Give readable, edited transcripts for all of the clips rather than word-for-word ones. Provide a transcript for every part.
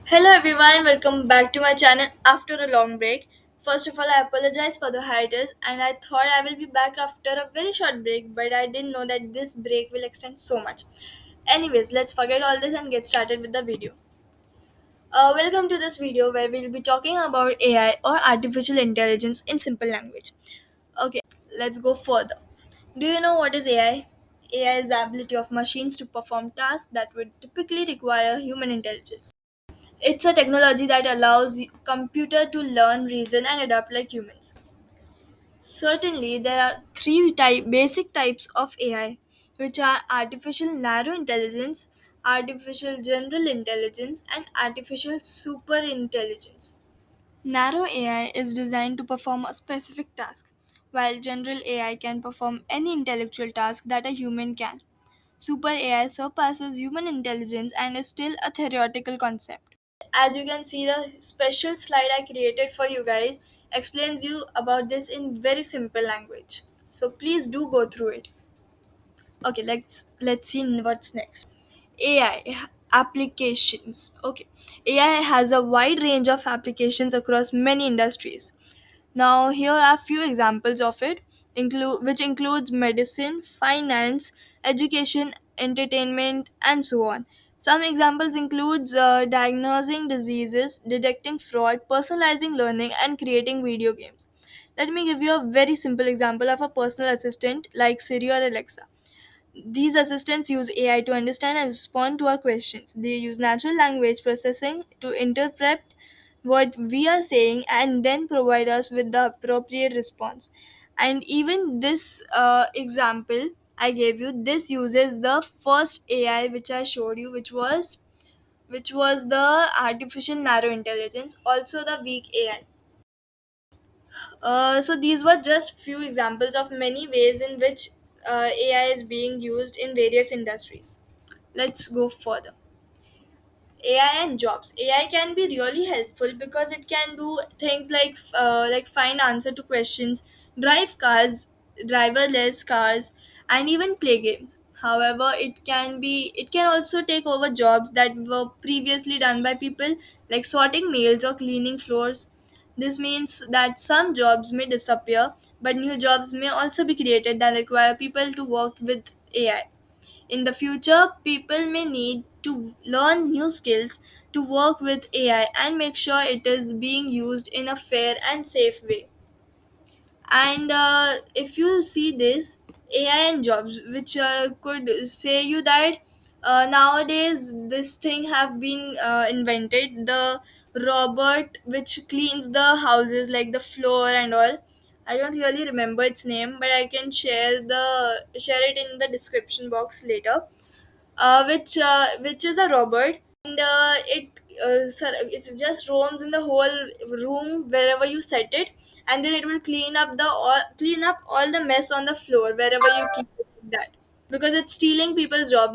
Hello everyone, welcome back to my channel after a long break. First of all, I apologize for the hiatus and I thought I will be back after a very short break, but I didn't know that this break will extend so much. Anyways, let's forget all this and get started with the video. Welcome to this video where we'll be talking about AI or artificial intelligence in simple language. Okay, let's go further. Do you know what is AI? AI is the ability of machines to perform tasks that would typically require human intelligence. It's a technology that allows computer to learn, reason, and adapt like humans. Certainly, there are basic types of AI, which are artificial narrow intelligence, artificial general intelligence, and artificial super intelligence. Narrow AI is designed to perform a specific task, while general AI can perform any intellectual task that a human can. Super AI surpasses human intelligence and is still a theoretical concept. As you can see, the special slide I created for you guys explains you about this in very simple language, so please do go through it. Okay, let's see what's next. AI applications. Okay, AI has a wide range of applications across many industries. Now, here are few examples of it, which includes medicine, finance, education, entertainment, and so on. Some examples includes diagnosing diseases, detecting fraud, personalizing learning, and creating video games. Let me give you a very simple example of a personal assistant like Siri or Alexa. These assistants use AI to understand and respond to our questions. They use natural language processing to interpret what we are saying and then provide us with the appropriate response. And even this example I gave you, this uses the first AI which I showed you, which was the artificial narrow intelligence, also the weak AI. So these were just few examples of many ways in which AI is being used in various industries. Let's go further. AI and jobs. AI can be really helpful because it can do things like find answer to questions, drive cars, driverless cars, and even play games. However, it can also take over jobs that were previously done by people, like sorting mails or cleaning floors. This means that some jobs may disappear, but new jobs may also be created that require people to work with AI. In the future, people may need to learn new skills to work with AI and make sure it is being used in a fair and safe way. And if you see this AI and jobs, which could say you that nowadays this thing have been invented, the robot which cleans the houses like the floor and all. I don't really remember its name, but I can share it in the description box later. Which is a robot, and it just roams in the whole room wherever you set it, and then it will clean up all the mess on the floor wherever you keep it like that, because it's stealing people's job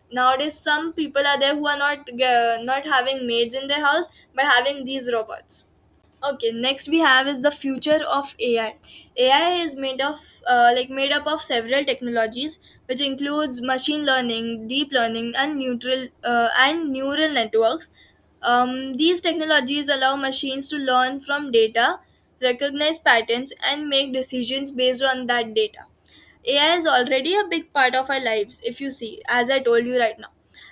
nowadays. Some people are there who are not having maids in their house but having these robots. Okay, next we have is the future of AI. AI is made up of several technologies, which includes machine learning, deep learning, and neural networks. These technologies allow machines to learn from data, recognize patterns, and make decisions based on that data. AI is already a big part of our lives, if you see, as I told you right now.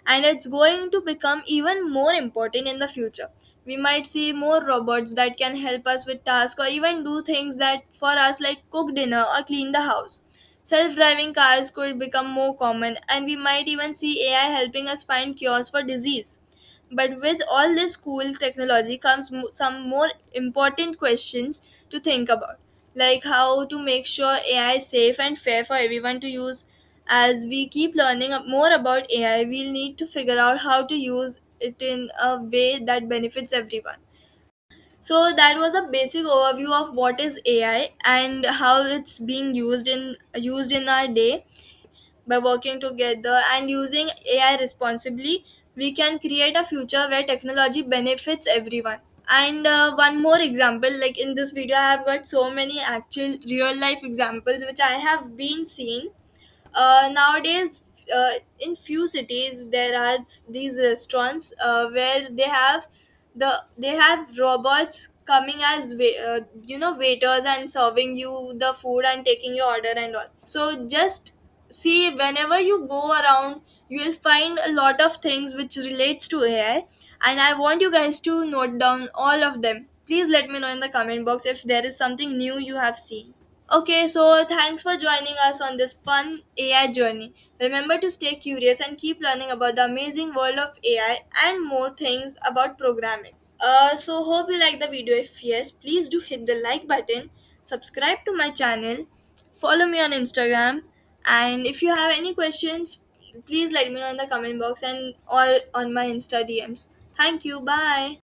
And it's going to become even more important in the future. We might see more robots that can help us with tasks or even do things that for us, like cook dinner or clean the house. Self driving cars could become more common, and we might even see AI helping us find cures for disease. But with all this cool technology comes some more important questions to think about, like how to make sure AI is safe and fair for everyone to use. As we keep learning more about AI, we'll need to figure out how to use it in a way that benefits everyone. So that was a basic overview of what is AI and how it's being used in our day. By working together and using AI responsibly, we can create a future where technology benefits everyone. And one more example, like in this video I have got so many actual real life examples which I have been seeing. Nowadays in few cities there are these restaurants where they have robots coming as waiters and serving you the food and taking your order and all. So just see, whenever you go around you will find a lot of things which relates to AI, and I want you guys to note down all of them. Please let me know in the comment box if there is something new you have seen. Okay, so thanks for joining us on this fun AI journey. Remember to stay curious and keep learning about the amazing world of AI and more things about programming. So hope you like the video. If yes, please do hit the like button, subscribe to my channel, follow me on Instagram, and if you have any questions, please let me know in the comment box and or on my Insta DMs. Thank you. Bye.